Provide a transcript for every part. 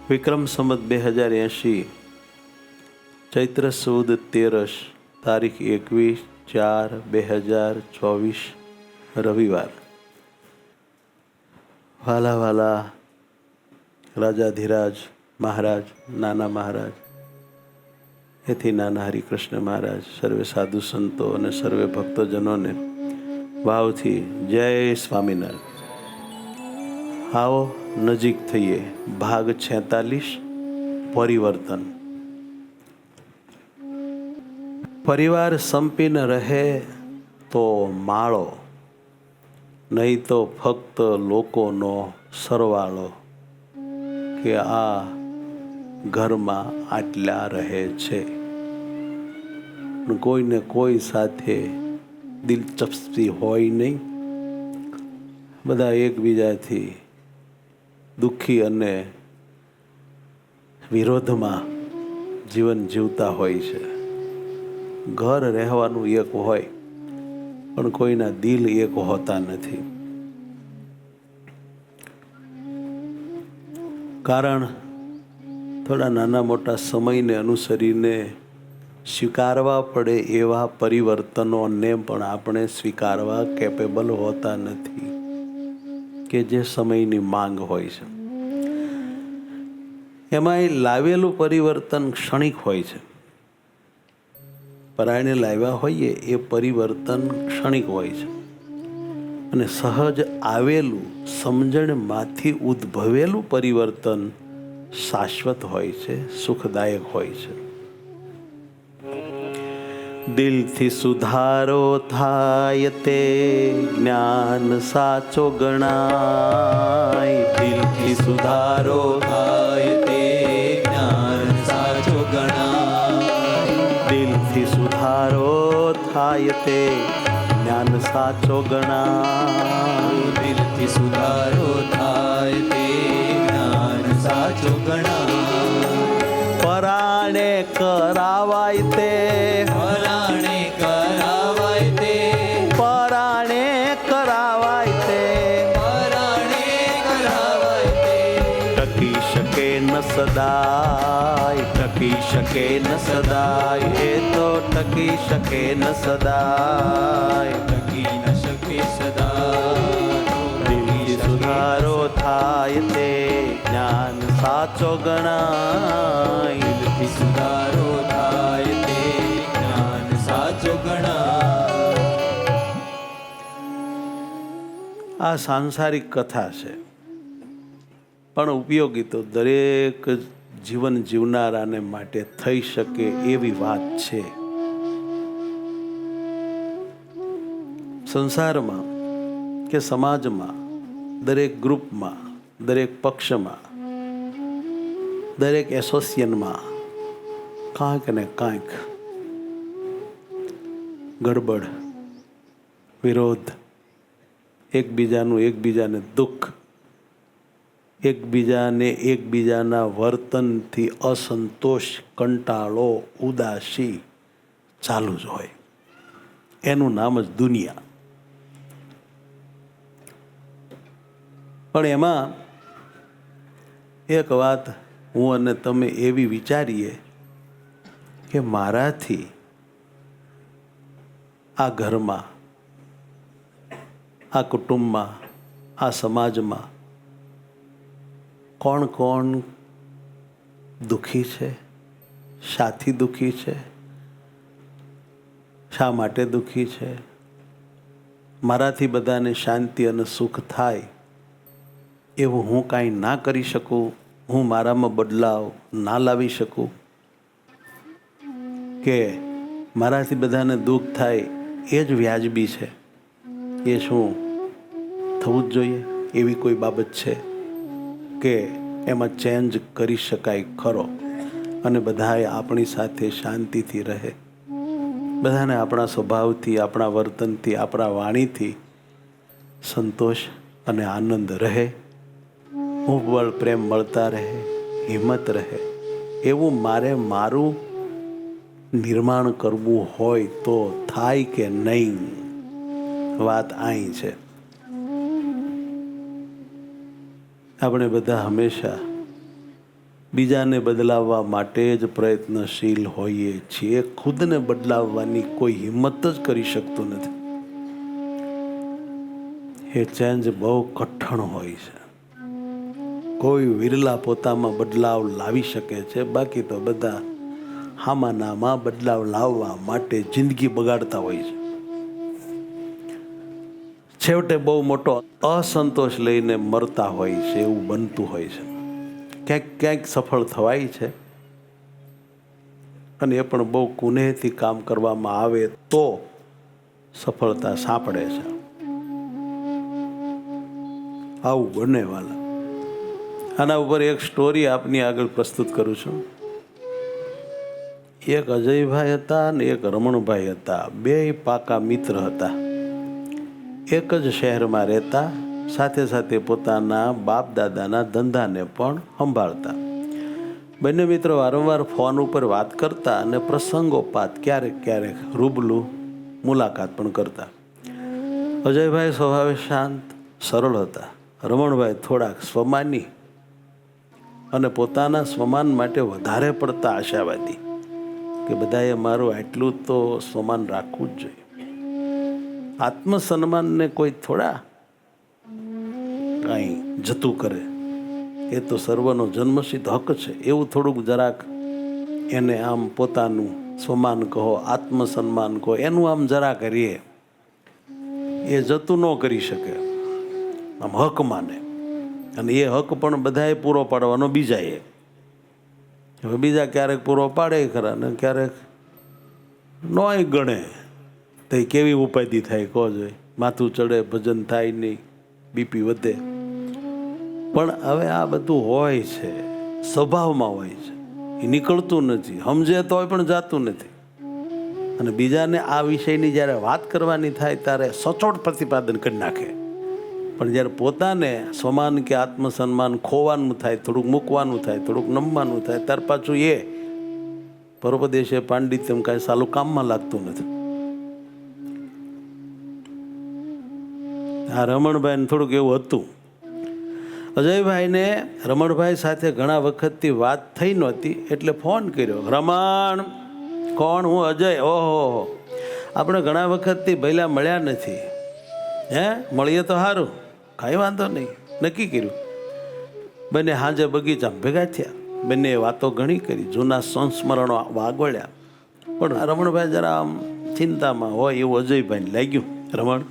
વિક્રમ સંવત 2080 ચૈત્ર સુદ 13 તારીખ 21/4/2024 રવિવાર. વાલા વાલા રાજાધિરાજ મહારાજ, નાના મહારાજ, એથી નાના હરિકૃષ્ણ મહારાજ, સર્વે સાધુ સંતો અને સર્વે ભક્તજનોને ભાવથી જય સ્વામિનારાયણ. આવો નજીક થઈએ. ભાગ 46 પરિવર્તન. પરિવાર સંપીને રહે તો માળો, નહીં તો ફક્ત લોકોનો સરવાળો કે આ ઘરમાં આટલા રહે છે. કોઈને કોઈ સાથે દિલચસ્પી હોય નહીં. બધા એકબીજાથી દુઃખી અને વિરોધમાં જીવન જીવતા હોય છે. ઘર રહેવાનું એક હોય પણ કોઈના દિલ એક હોતા નથી. કારણ થોડા નાના મોટા સમયને અનુસરીને સ્વીકારવા પડે એવા પરિવર્તનોને પણ આપણે સ્વીકારવા કેપેબલ હોતા નથી કે જે સમયની માંગ હોય છે. એમાંય લાવેલું પરિવર્તન ક્ષણિક હોય છે. પરાયણે લાવ્યા હોઈએ એ પરિવર્તન ક્ષણિક હોય છે અને સહજ આવેલું સમજણમાંથી ઉદ્ભવેલું પરિવર્તન શાશ્વત હોય છે, સુખદાયક હોય છે. દિલથી સુધારો થાય તે જ્ઞાન સાચો ગણાય. દિલથી સુધારો થાય તે જ્ઞાન સાચો ગણાય. દિલથી સુધારો થાય તે જ્ઞાન સાચો ગણાય. દિલથી સુધારો થાય તે જ્ઞાન સાચો ગણાય. પરાણે કરાવાય તે, પરાણે કરાવાય તે, પરાણે કરાવાય તે, પરાણે કરાવાય તે. ટકી શકે ન સદાય, ટકી શકે ન સદાય, એ તો ટકી શકે ન સદાય, ટકી ન શકે સદાય. દિલથી સુધારો થાય તે જ્ઞાન સાચો ગણાય. દિલથી સુધારો થાય તે જ્ઞાન સાચો ગણાય. આ સાંસારિક કથા છે પણ ઉપયોગી તો દરેક જીવન જીવનારાને માટે થઈ શકે એવી વાત છે. સંસારમાં કે સમાજમાં, દરેક ગ્રુપમાં, દરેક પક્ષમાં, દરેક એસોસિએશનમાં કાંઈક ને કાંઈક ગડબડ, વિરોધ, એકબીજાનું એકબીજાને દુઃખ, એકબીજાને એકબીજાના વર્તનથી અસંતોષ, કંટાળો, ઉદાસી ચાલુ જ હોય. એનું નામ જ દુનિયા. પણ એમાં એક વાત હું અને તમે એવી વિચારીએ કે મારાથી આ ઘરમાં, આ કુટુંબમાં, આ સમાજમાં કોણ કોણ દુઃખી છે, શાથી દુઃખી છે, શા માટે દુઃખી છે. મારાથી બધાને શાંતિ અને સુખ થાય એવું હું કાંઈ ના કરી શકું, હું મારામાં બદલાવ ના લાવી શકું, કે મારાથી બધાને દુઃખ થાય એ જ વ્યાજબી છે, એ શું થવું જ જોઈએ? એવી કોઈ બાબત છે કે એમાં ચેન્જ કરી શકાય ખરો અને બધાએ આપણી સાથે શાંતિથી રહે, બધાને આપણા સ્વભાવથી, આપણા વર્તનથી, આપણા વાણીથી સંતોષ અને આનંદ રહે, બળ પ્રેમ મળતા રહે, હિંમત રહે, એવું મારે મારું નિર્માણ કરવું હોય તો થાય કે નહીં? વાત અહીં છે. આપણે બધા હંમેશા બીજાને બદલાવવા માટે જ પ્રયત્નશીલ હોઈએ છીએ. ખુદને બદલાવવાની કોઈ હિંમત જ કરી શકતું નથી. એ ચેન્જ બહુ કઠણ હોય છે. કોઈ વિરલા પોતામાં બદલાવ લાવી શકે છે, બાકી તો બધા હામાનામાં બદલાવ લાવવા માટે જિંદગી બગાડતા હોય છે. છેવટે બહુ મોટો અસંતોષ લઈને મરતા હોય છે, એવું બનતું હોય છે. ક્યાંક ક્યાંક સફળ થવાય છે, અને એ પણ બહુ કુનેહથી કામ કરવામાં આવે તો સફળતા સાંપડે છે. આવું બને વાલા. આના ઉપર એક સ્ટોરી આપની આગળ પ્રસ્તુત કરું છું. એક અજયભાઈ હતા અને એક રમણભાઈ હતા. બે પાકા મિત્ર હતા. એક જ શહેરમાં રહેતા, સાથે સાથે પોતાના બાપ દાદાના ધંધાને પણ સંભાળતા. બંને મિત્રો વારંવાર ફોન ઉપર વાત કરતા અને પ્રસંગોપાત ક્યારેક ક્યારેક રૂબરૂ મુલાકાત પણ કરતા. અજયભાઈ સ્વભાવે શાંત સરળ હતા. રમણભાઈ થોડાક સ્વમાની અને પોતાના સ્વમાન માટે વધારે પડતા આશાવાદી, કે બધાએ મારું આટલું તો સ્વમાન રાખવું જ જોઈએ. આત્મસન્માનને કોઈ થોડા કાંઈ જતું કરે, એ તો સર્વનો જન્મસિદ્ધ હક છે. એવું થોડુંક જરાક એને આમ પોતાનું સ્વમાન કહો, આત્મસન્માન કહો, એનું આમ જરાક રીએ, એ જતું ન કરી શકે. આમ હક માને, અને એ હક પણ બધાએ પૂરો પાડવાનો બીજાએ. હવે બીજા ક્યારેક પૂરો પાડે ખરા ને ક્યારેક નોય ગણે, તો કેવી ઉપાધિ થાય કહો જોઈએ. માથું ચડે, ભજન થાય નહીં, બીપી વધે. પણ હવે આ બધું હોય છે, સ્વભાવમાં હોય છે, એ નીકળતું નથી. સમજે તોય પણ જાતું નથી. અને બીજાને આ વિષયની જ્યારે વાત કરવાની થાય ત્યારે સચોટ પ્રતિપાદન કરી નાખે. પણ જ્યારે પોતાને સ્વમાન કે આત્મસન્માન ખોવાનું થાય, થોડુંક મૂકવાનું થાય, થોડુંક નમવાનું થાય, ત્યાર પાછું એ પરોપદેશે પાંડિત્યમ કાંઈ સાલું કામમાં લાગતું નથી. આ રમણભાઈને થોડુંક એવું હતું. અજયભાઈને રમણભાઈ સાથે ઘણા વખતથી વાત થઈ નહોતી, એટલે ફોન કર્યો. રમણ, કોણ? હું અજય. ઓહો, આપણે ઘણા વખતથી ભઈલા મળ્યા નથી. હે, મળીએ તો સારું, કાંઈ વાંધો નહીં. નક્કી કર્યું. બંને હાંજે બગીચામાં ભેગા થયા. બંને વાતો ઘણી કરી, જૂના સંસ્મરણો વાગોળ્યા. પણ રમણભાઈ જરા આમ ચિંતામાં હોય એવું અજયભાઈને લાગ્યું. રમણ,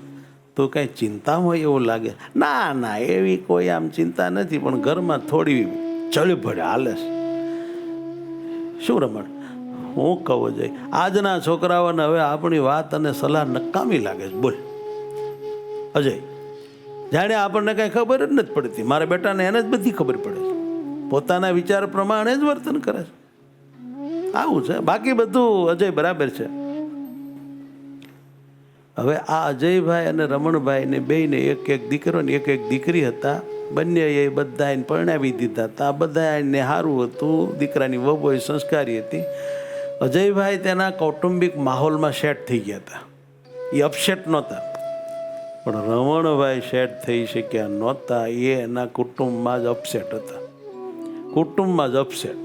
તો કાંઈ ચિંતા હોય એવું લાગે. ના ના, એવી કોઈ આમ ચિંતા નથી, પણ ઘરમાં થોડી ચળભળ હાલે છે. શું રમણ? હું કહું જઈ, આજના છોકરાઓને હવે આપણી વાત અને સલાહ નકામી લાગે છે. બોલ અજય, જાણે આપણને કાંઈ ખબર જ નથી પડતી. મારા બેટાને એને જ બધી ખબર પડે છે. પોતાના વિચાર પ્રમાણે જ વર્તન કરે છે. આવું છે, બાકી બધું અજય બરાબર છે. હવે આ અજયભાઈ અને રમણભાઈને બેયને એક એક દીકરો ને એક એક દીકરી હતા. બંને એ બધાને પરણાવી દીધા હતા. બધાને સારું હતું. દીકરાની વહુ સંસ્કારી હતી. અજયભાઈ તેના કૌટુંબિક માહોલમાં સેટ થઈ ગયા હતા. એ અપસેટ નહોતા. પણ રમણભાઈ સેટ થઈ શક્યા નહોતા. એ એના કુટુંબમાં જ અપસેટ હતા. કુટુંબમાં જ અપસેટ.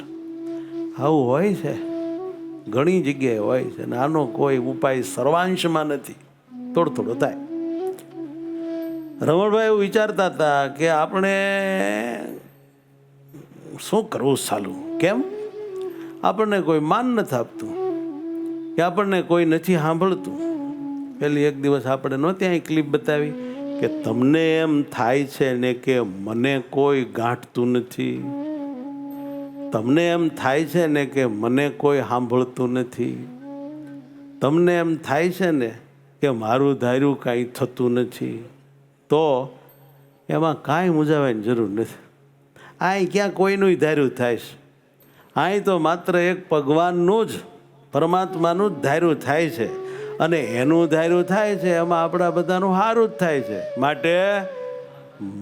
આવું હોય છે, ઘણી જગ્યાએ હોય છે. અને આનો કોઈ ઉપાય સર્વાંશમાં નથી, થોડો થોડો થાય. રમણભાઈ એવું વિચારતા હતા કે આપણે શું કરવું સાલું? કેમ? આપણને કોઈ માન નથી આપતું, કે આપણને કોઈ નથી સાંભળતું. પેલી એક દિવસ આપણે નહોતી અહીં ક્લિપ બતાવી કે તમને એમ થાય છે ને કે મને કોઈ ગાંઠતું નથી, તમને એમ થાય છે ને કે મને કોઈ સાંભળતું નથી, તમને એમ થાય છે ને કે મારું ધાર્યું કાંઈ થતું નથી, તો એમાં કાંઈ મૂંઝાવાની જરૂર નથી. અહીં ક્યાં કોઈનું ધાર્યું થાય છે? અહીં તો માત્ર એક ભગવાનનું જ, પરમાત્માનું જ ધાર્યું થાય છે. અને એનું ધાર્યું થાય છે એમાં આપણા બધાનું સારું જ થાય છે. માટે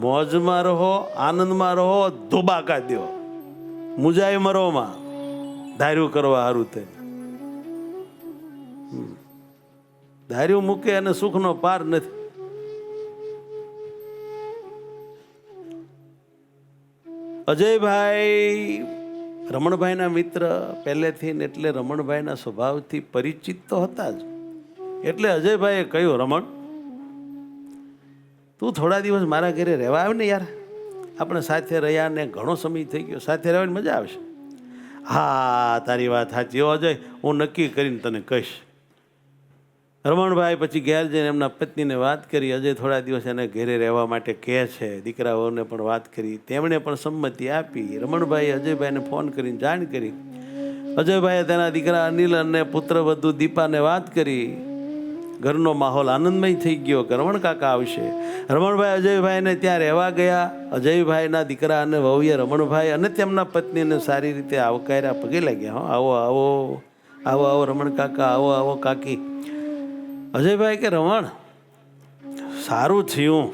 મોજમાં રહો, આનંદમાં રહો, ધોબાકા દો, મુજાય મરોમાં ધાર્યું કરવા સારું થાય. ધાર્યું મૂકે અને સુખનો પાર નથી. અજયભાઈ રમણભાઈના મિત્ર પહેલેથી ને એટલે રમણભાઈના સ્વભાવથી પરિચિત તો હતા જ. એટલે અજયભાઈએ કહ્યું, રમણ, તું થોડા દિવસ મારા ઘરે રહેવા આવે ને યાર, આપણે સાથે રહ્યા ને ઘણો સમય થઈ ગયો, સાથે રહેવાની મજા આવશે. હા, તારી વાત સાચી હો અજય, હું નક્કી કરીને તને કહીશ. રમણભાઈ પછી ઘેર જઈને એમના પત્નીને વાત કરી. અજય થોડા દિવસ એને ઘેરે રહેવા માટે કહે છે. દીકરાઓને પણ વાત કરી, તેમણે પણ સંમતિ આપી. રમણભાઈએ અજયભાઈને ફોન કરીને જાણ કરી. અજયભાઈએ તેના દીકરા અનિલ અને પુત્રવધુ દીપાને વાત કરી. ઘરનો માહોલ આનંદમય થઈ ગયો કે રમણ કાકા આવશે. રમણભાઈ અજયભાઈને ત્યાં રહેવા ગયા. અજયભાઈના દીકરા અને વહુએ રમણભાઈ અને તેમના પત્નીને સારી રીતે આવકાર્યા, પગે લાગ્યા. આવો આવો આવો આવો રમણ કાકા, આવો આવો કાકી. અજયભાઈ કે રમણ, સારું થયું,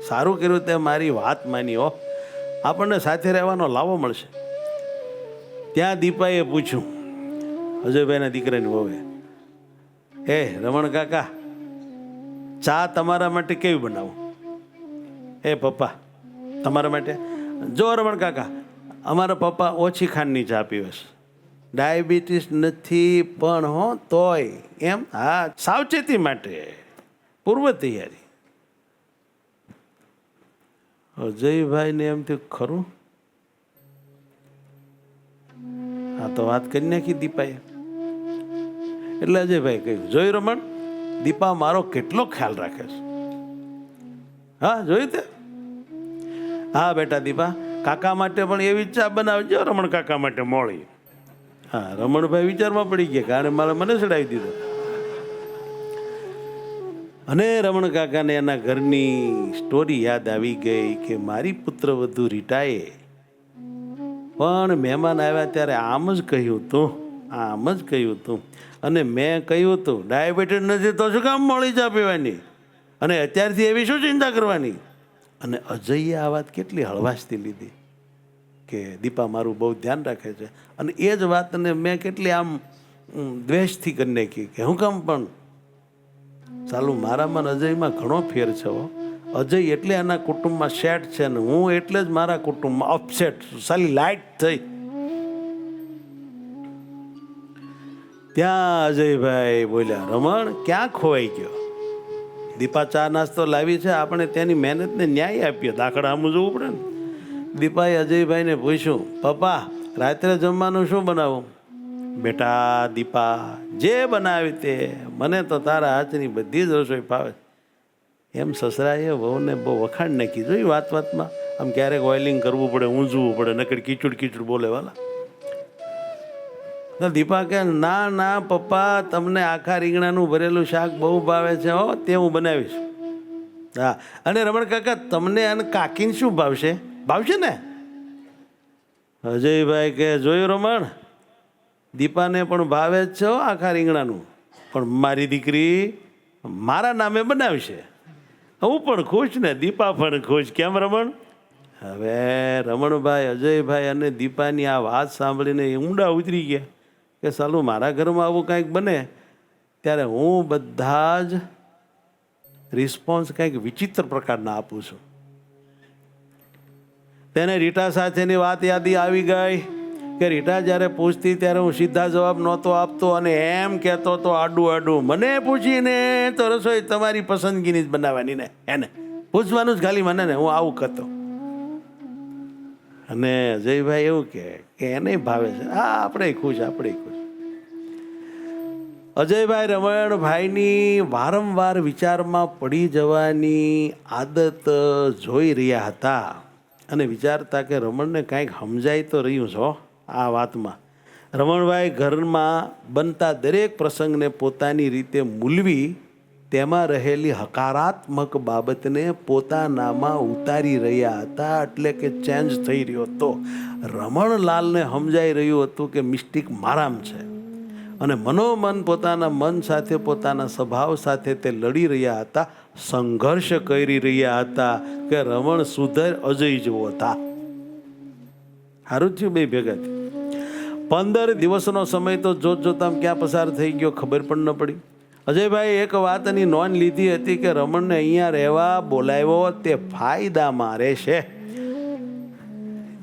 સારું કર્યું તે મારી વાત માની હો, આપણને સાથે રહેવાનો લાવો મળશે. ત્યાં દીપાએ પૂછ્યું અજયભાઈના દીકરાની વહુએ, એ રમણ કાકા, ચા તમારા માટે કેવી બનાવું? એ પપ્પા, તમારા માટે જો રમણ કાકા, અમારા પપ્પા ઓછી ખાંડની ચા પીવે છે, ડાયાબિટીસ નથી પણ હો તોય એમ. હા, સાવચેતી માટે, પૂર્વ તૈયારી. અજયભાઈને એમ થયું, ખરું? હા, તો વાત કરી નાખી દીપાએ. એટલે અજયભાઈ કહ્યું, જોયું રમણ, દીપા મારો કેટલો ખ્યાલ રાખે છે. હા, જોયું તે? હા બેટા દીપા, કાકા માટે પણ એવી ચા બનાવજો, રમણ કાકા માટે મોળી. હા, રમણભાઈ વિચારમાં પડી ગયા, કારણ મને ચડાવી દીધો. અને રમણ કાકાને એના ઘરની સ્ટોરી યાદ આવી ગઈ કે મારી પુત્રવધુ રીટાએ પણ મહેમાન આવ્યા ત્યારે આમ જ કહ્યું હતું, આમ જ કહ્યું હતું. અને મેં કહ્યું હતું ડાયાબિટીસ નથી તો શું કામ મોળી ચા પીવાની, અને અત્યારથી એવી શું ચિંતા કરવાની. અને અજયે આ વાત કેટલી હળવાશથી લીધી કે દીપા મારું બહુ ધ્યાન રાખે છે. અને એ જ વાતને મેં કેટલી આમ દ્વેષથી કરી નાખી કે હું કામ. પણ ચાલું, મારામાં અજયમાં ઘણો ફેર છે. અજય એટલે એના કુટુંબમાં સેટ છે ને હું એટલે જ મારા કુટુંબમાં અપસેટ, સાલી લાઇટ થઈ. ત્યાં અજયભાઈ બોલ્યા, રમણ ક્યાં ખોવાઈ ગયો? દીપા ચા નાસ્તો લાવી છે, આપણે તેની મહેનતને ન્યાય આપીએ, દાખલા આમ જોવું પડે ને. દીપાએ અજયભાઈને પૂછ્યું, પપ્પા રાત્રે જમવાનું શું બનાવું? બેટા દીપા, જે બનાવી તે, મને તો તારા હાથની બધી જ રસોઈ ભાવે. એમ સસરાએ વહુને બહુ વખાણ નાખી. જોઈ વાત વાતમાં આમ ક્યારેક ઓઇલિંગ કરવું પડે, ઊંઝવું પડે, નકર કીચુડ કીચુડ બોલે વાલા. તો દીપા કે ના ના પપ્પા, તમને આખા રીંગણાનું ભરેલું શાક બહુ ભાવે છે હો, તે હું બનાવીશ. હા, અને રમણ કાકા તમને અને કાકીને શું ભાવશે? ભાવશે ને? અજયભાઈ કે જોયું રમણ, દીપાને પણ ભાવે જ છે આખા રીંગણાનું, પણ મારી દીકરી મારા નામે બનાવશે. હું પણ ખુશ ને દીપા પણ ખુશ. કેમ રમણ? હવે રમણભાઈ, અજયભાઈ અને દીપાની આ વાત સાંભળીને ઊંડા ઉતરી ગયા કે સાલું મારા ઘરમાં આવું કંઈક બને ત્યારે હું બધા જ રિસ્પોન્સ કંઈક વિચિત્ર પ્રકારના આપું છું. તેને રીટા સાથેની વાત યાદી આવી ગઈ કે રીટા જ્યારે પૂછતી ત્યારે હું સીધા જવાબ નહોતો આપતો અને એમ કહેતો હતો આડું આડું, મને પૂછીને તો રસોઈ તમારી પસંદગીની જ બનાવવાની ને, એને પૂછવાનું જ ખાલી મને ને, હું આવું કરતો. અને અજયભાઈ એવું કે એને ભાવે છે. હા, આપણે ખુશ, આપણે ખુશ. અજયભાઈ રમણભાઈની વારંવાર વિચારમાં પડી જવાની આદત જોઈ રહ્યા હતા અને વિચારતા કે રમણને કાંઈક સમજાય તો રહ્યું છો આ વાતમાં. રમણભાઈ ઘરમાં બનતા દરેક પ્રસંગને પોતાની રીતે મૂલવી તેમાં રહેલી હકારાત્મક બાબતને પોતાનામાં ઉતારી રહ્યા હતા. એટલે કે ચેન્જ થઈ રહ્યો હતો. રમણલાલને સમજાઈ રહ્યું હતું કે મિસ્ટેક મારામ છે અને મનોમન પોતાના મન સાથે, પોતાના સ્વભાવ સાથે તે લડી રહ્યા હતા, સંઘર્ષ કરી રહ્યા હતા કે રમણ સુધર, અજય જેવો હતા. સારું થયું બે ભેગા થયું. 15 દિવસનો સમય તો જોત જોતામાં ક્યાં પસાર થઈ ગયો ખબર પણ ન પડી. અજયભાઈ એક વાતની નોંધ લીધી હતી કે રમણને અહીંયા રહેવા બોલાવ્યો તે ફાયદામાં રહેશે.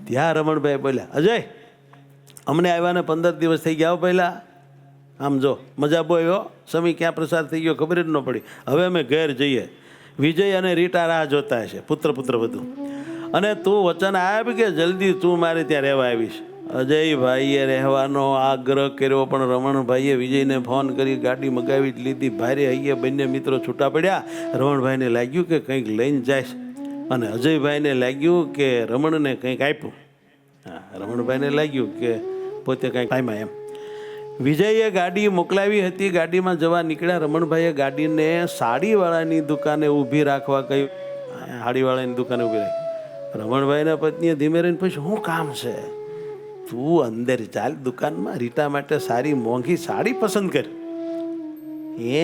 ત્યાં રમણભાઈ બોલ્યા, અજય અમને આવ્યાને 15 દિવસ થઈ ગયા પહેલાં. આમ જો મજા બોયો, સમય ક્યાં પ્રસાર થઈ ગયો ખબર જ ન પડી. હવે અમે ઘેર જઈએ. વિજય અને રીટા રાહ જોતા હશે, પુત્ર બધું. અને તું વચન આપ કે જલ્દી તું મારે ત્યાં રહેવા આવીશ. અજયભાઈએ રહેવાનો આગ્રહ કર્યો, પણ રમણભાઈએ વિજયને ફોન કરી ગાડી મગાવી જ લીધી. ભારે હૈયે બંને મિત્રો છૂટા પડ્યા. રમણભાઈને લાગ્યું કે કંઈક લઈને જાય, અને અજયભાઈને લાગ્યું કે રમણને કંઈક આપ્યું. હા, રમણભાઈને લાગ્યું કે પોતે કંઈક પામ્યા એમ. વિજયે ગાડી મોકલાવી હતી. ગાડીમાં જવા નીકળ્યા. રમણભાઈએ ગાડીને સાડીવાળાની દુકાને ઊભી રાખવા કહ્યું. સાડીવાળાની દુકાને ઊભી રાખી. રમણભાઈના પત્નીએ ધીમે રહીને પૂછ્યું, શું કામ છે? તું અંદર ચાલ દુકાનમાં, રીટા માટે સારી મોંઘી સાડી પસંદ કર.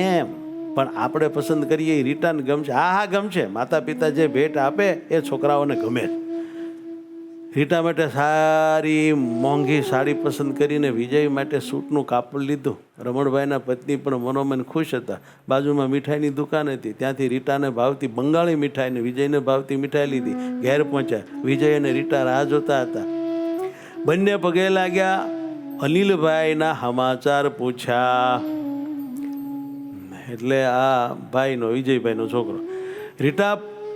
એમ પણ આપણે પસંદ કરીએ એ રીટાને ગમશે? હા ગમશે. માતા પિતા જે ભેટ આપે એ છોકરાઓને ગમે. રીટા માટે સારી મોંઘી સાડી પસંદ કરીને વિજય માટે સૂટનું કાપડ લીધું. રમણભાઈના પત્ની પણ મનોમન ખુશ હતા. બાજુમાં મીઠાઈની દુકાન હતી, ત્યાંથી રીટાને ભાવતી બંગાળી મીઠાઈ ને વિજયને ભાવતી મીઠાઈ લીધી. ઘેર પહોંચ્યા. વિજય અને રીટા રાહ જોતા હતા. બંને પગે લાગ્યા. અનિલભાઈના સમાચાર પૂછ્યા. એટલે આ ભાઈનો, વિજયભાઈનો છોકરો. રીટા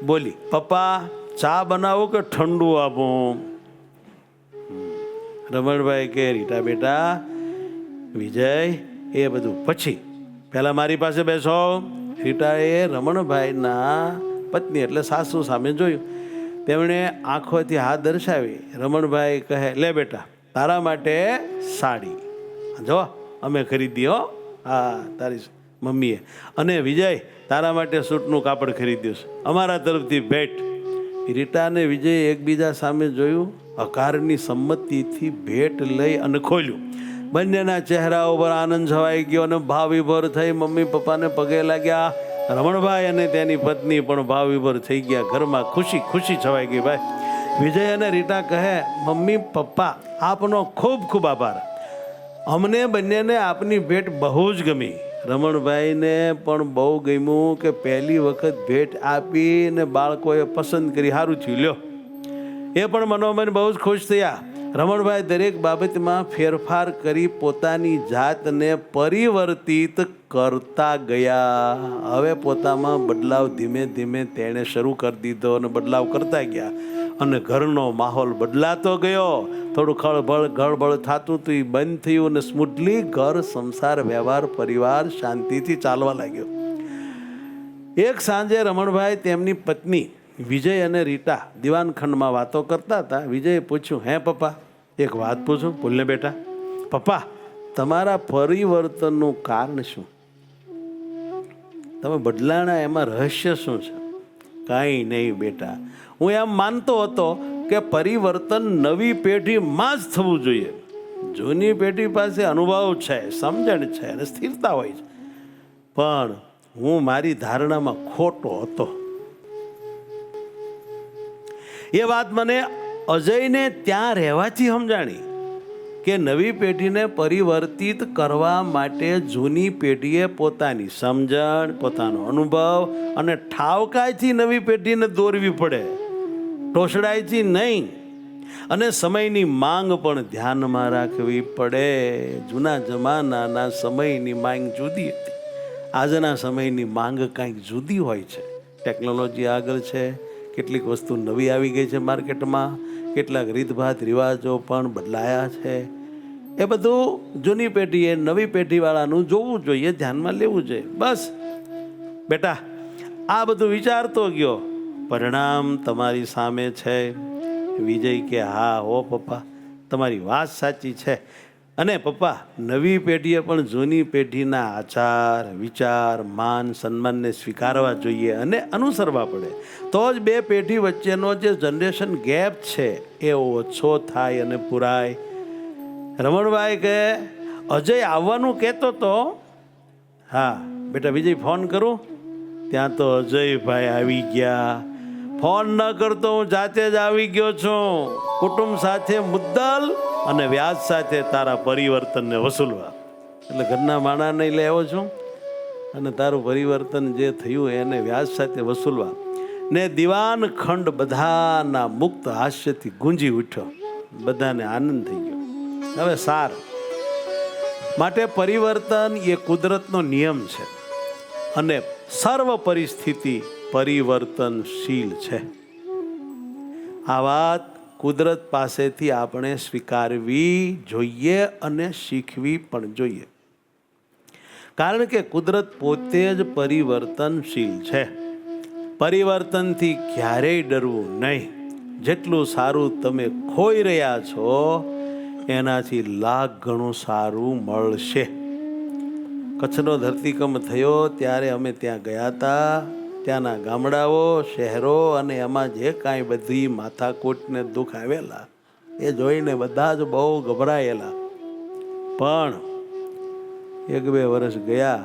બોલી, પપ્પા ચા બનાવો કે ઠંડુ આપું? રમણભાઈ કે રીટા બેટા, વિજય એ બધું પછી, પહેલાં મારી પાસે બેસો. રીટાએ રમણભાઈના પત્ની એટલે સાસુ સામે જોયું. તેમણે આંખોથી હાથ દર્શાવી. રમણભાઈ કહે, લે બેટા તારા માટે સાડી જો અમે ખરીદી હો. હા, તારી મમ્મીએ. અને વિજય તારા માટે સૂટનું કાપડ ખરીદ્યું છે, અમારા તરફથી ભેટ. રીટા અને વિજય એકબીજા સામે જોયું. અકારની સંમતિથી ભેટ લઈ અને ખોલ્યું. બંનેના ચહેરા ઉપર આનંદ છવાઈ ગયો અને ભાવવિભોર થઈ મમ્મી પપ્પાને પગે લાગ્યા. રમણભાઈ અને તેની પત્ની પણ ભાવવિભોર થઈ ગયા. ઘરમાં ખુશી છવાઈ ગઈ. ભાઈ વિજય અને રીટા કહે, મમ્મી પપ્પા આપનો ખૂબ ખૂબ આભાર. અમને બંનેને આપની ભેટ બહુ જ ગમી. રમણભાઈને પણ બહુ ગમ્યું કે પહેલી વખત ભેટ આપીને બાળકોએ પસંદ કરી. સારું થયું લ્યો. એ પણ મનોમન બહુ જ ખુશ થયા. રમણભાઈ દરેક બાબતમાં ફેરફાર કરી પોતાની જાતને પરિવર્તિત કરતા ગયા. હવે પોતામાં બદલાવ ધીમે ધીમે તેણે શરૂ કરી દીધો અને બદલાવ કરતા ગયા. અને ઘરનો માહોલ બદલાતો ગયો. થોડું ગળબળ થતું હતું, એ બંધ થયું અને સ્મૂથલી ઘર, સંસાર, વ્યવહાર, પરિવાર શાંતિથી ચાલવા લાગ્યો. એક સાંજે રમણભાઈ તેમની પત્ની વિજય અને રીટા દિવાનખંડમાં વાતો કરતા હતા. વિજયે પૂછ્યું, હે પપ્પા એક વાત પૂછું? બોલને બેટા. પપ્પા તમારા પરિવર્તનનું કારણ શું? તમે બદલાણા એમાં રહસ્ય શું છે? કાંઈ નહીં બેટા, હું એમ માનતો હતો કે પરિવર્તન નવી પેઢીમાં જ થવું જોઈએ. જૂની પેઢી પાસે અનુભવ છે, સમજણ છે અને સ્થિરતા હોય છે, પણ હું મારી ધારણામાં ખોટો હતો. એ વાત મને અજયને ત્યાં રહેવાથી સમજાણી કે નવી પેઢીને પરિવર્તિત કરવા માટે જૂની પેઢીએ પોતાની સમજણ, પોતાનો અનુભવ અને ઠાવકાઈથી નવી પેઢીને દોરવી પડે, ટોસડાઈથી નહીં. અને સમયની માંગ પણ ધ્યાનમાં રાખવી પડે. જૂના જમાનાના સમયની માંગ જુદી હતી, આજના સમયની માંગ કંઈક જુદી હોય છે. ટેકનોલોજી આગળ છે, કેટલીક વસ્તુ નવી આવી ગઈ છે માર્કેટમાં, કેટલાક રીતભાત રિવાજો પણ બદલાયા છે. એ બધું જૂની પેઢીએ નવી પેઢીવાળાનું જોવું જોઈએ, ધ્યાનમાં લેવું જોઈએ. બસ બેટા આ બધું વિચારતો ગયો. પરિણામ તમારી સામે છે. વિજય કે હા હો પપ્પા, તમારી વાત સાચી છે. અને પપ્પા નવી પેઢીએ પણ જૂની પેઢીના આચાર, વિચાર, માન, સન્માનને સ્વીકારવા જોઈએ અને અનુસરવા પડે. તો જ બે પેઢી વચ્ચેનો જે જનરેશન ગેપ છે એ ઓછો થાય અને પૂરાય. રમણભાઈ કહે, અજય આવવાનું કહેતો તો. હા બેટા વિજય ફોન કરું? ત્યાં તો અજયભાઈ આવી ગયા. ફોન ન કરતો હું જાતે જ આવી ગયો છું, કુટુંબ સાથે મુદ્દલ અને વ્યાજ સાથે તારા પરિવર્તનને વસૂલવા. એટલે ઘરના માણાને લઈ આવ્યો છું અને તારું પરિવર્તન જે થયું એને વ્યાજ સાથે વસૂલવા. ને દિવાન ખંડ બધાના મુક્ત હાસ્યથી ગુંજી ઉઠ્યો. બધાને આનંદ થઈ ગયો. હવે સાર માટે પરિવર્તન એ કુદરતનો નિયમ છે અને સર્વ પરિસ્થિતિ પરિવર્તનશીલ છે. આ વાત કુદરત પાસેથી આપણે સ્વીકારવી જોઈએ અને શીખવી પણ જોઈએ, કારણ કે કુદરત પોતે જ પરિવર્તનશીલ છે. પરિવર્તનથી ક્યારેય ડરવું નહીં. જેટલું સારું તમે ખોઈ રહ્યા છો એનાથી લાખ ગણું સારું મળશે. કચ્છનો ધરતીકંપ થયો ત્યારે અમે ત્યાં ગયા હતા. ત્યાંના ગામડાઓ, શહેરો અને એમાં જે કાંઈ બધી માથાકૂટને દુઃખ આવેલા એ જોઈને બધા જ બહુ ગભરાયેલા. પણ 1-2 વર્ષ ગયા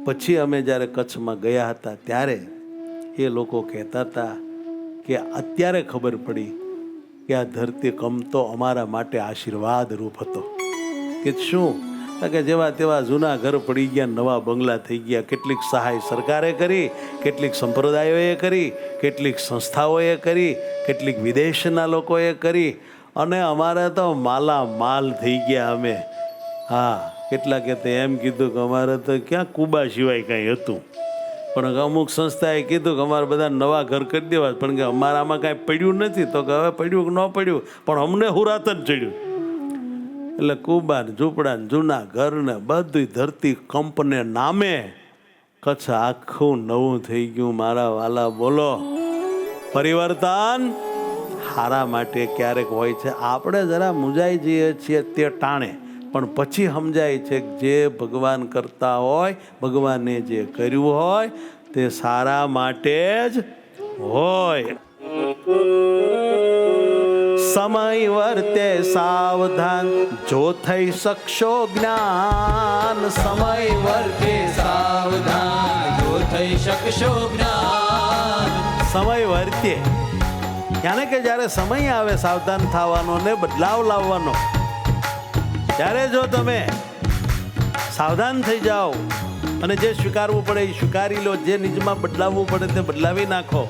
પછી અમે જ્યારે કચ્છમાં ગયા હતા ત્યારે એ લોકો કહેતા હતા કે અત્યારે ખબર પડી કે આ ધરતીકંપ તો અમારા માટે આશીર્વાદ રૂપ હતો. કે શું? કે જેવા તેવા જૂના ઘર પડી ગયા, નવા બંગલા થઈ ગયા. કેટલીક સહાય સરકારે કરી, કેટલીક સંપ્રદાયોએ કરી, કેટલીક સંસ્થાઓએ કરી, કેટલીક વિદેશના લોકોએ કરી અને અમારે તો માલ થઈ ગયા અમે. હા, કેટલાકે તો એમ કીધું કે અમારે તો ક્યાં કુબા સિવાય કાંઈ હતું, પણ અમુક સંસ્થાએ કીધું કે અમારે બધા નવા ઘર કરી દેવા, પણ કે અમારામાં કાંઈ પડ્યું નથી. તો કે હવે પડ્યું કે ન પડ્યું, પણ અમને હુરાત જ ચડ્યું. એટલે કુબા ને ઝૂંપડા ને જૂના ઘર ને બધી ધરતી કંપને નામે કચ્છ આખું નવું થઈ ગયું. મારા વાલા, બોલો, પરિવર્તન હારા માટે ક્યારેક હોય છે. આપણે જરા મૂંઝાઈ જઈએ છીએ તે ટાણે, પણ પછી સમજાય છે કે જે ભગવાન કરતા હોય, ભગવાને જે કર્યું હોય તે સારા માટે જ હોય. સમય વર્તે સાવધાન, જો થઈ શકશો જ્ઞાન. સમય વર્તે સાવધાન, જો થઈ શકશો જ્ઞાન. સમય વર્તે યાને કે જ્યારે સમય આવે સાવધાન થવાનો ને બદલાવ લાવવાનો, ત્યારે જો તમે સાવધાન થઈ જાઓ અને જે સ્વીકારવું પડે એ સ્વીકારી લો, જે નિજમાં બદલાવવું પડે તે બદલાવી નાખો,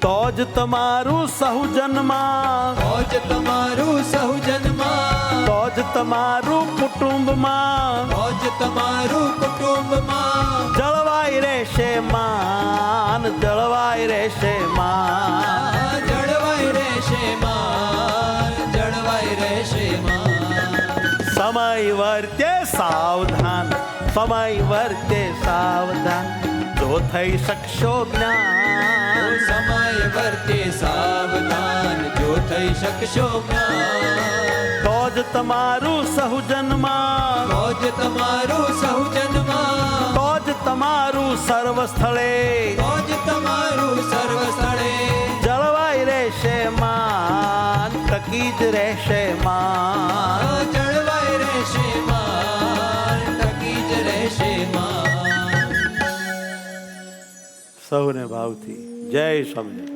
તો જ તમારું સહુજનમાં, તો જ તમારું સહુજનમાં, તો જ તમારું કુટુંબમાં, તો જ તમારું કુટુંબમાં જળવાઈ રહેશે માન, જળવાઈ રહેશે માન, જળવાઈ રહેશે માન, જળવાઈ રહેશે માન. સમય વર્તે સાવધાન, સમય વર્તે સાવધાન, જો થઈ શકશો જ્ઞાન. સમય વર્તે સાવધાન, જો થઈ શકશો જ્ઞાન. તો જ તમારું સહુજનમાં, તો જ તમારું સહુજનમાં, તો જ તમારું સર્વ સ્થળે, તો જ તમારું સર્વ સ્થળે જળવાઈ રહેશે માન, ટકી જ રહેશે માન. જળવાઈ રહેશે માન, ટકી જ રહેશે માન. સૌને ભાવથી જય સ્વામિનારાયણ.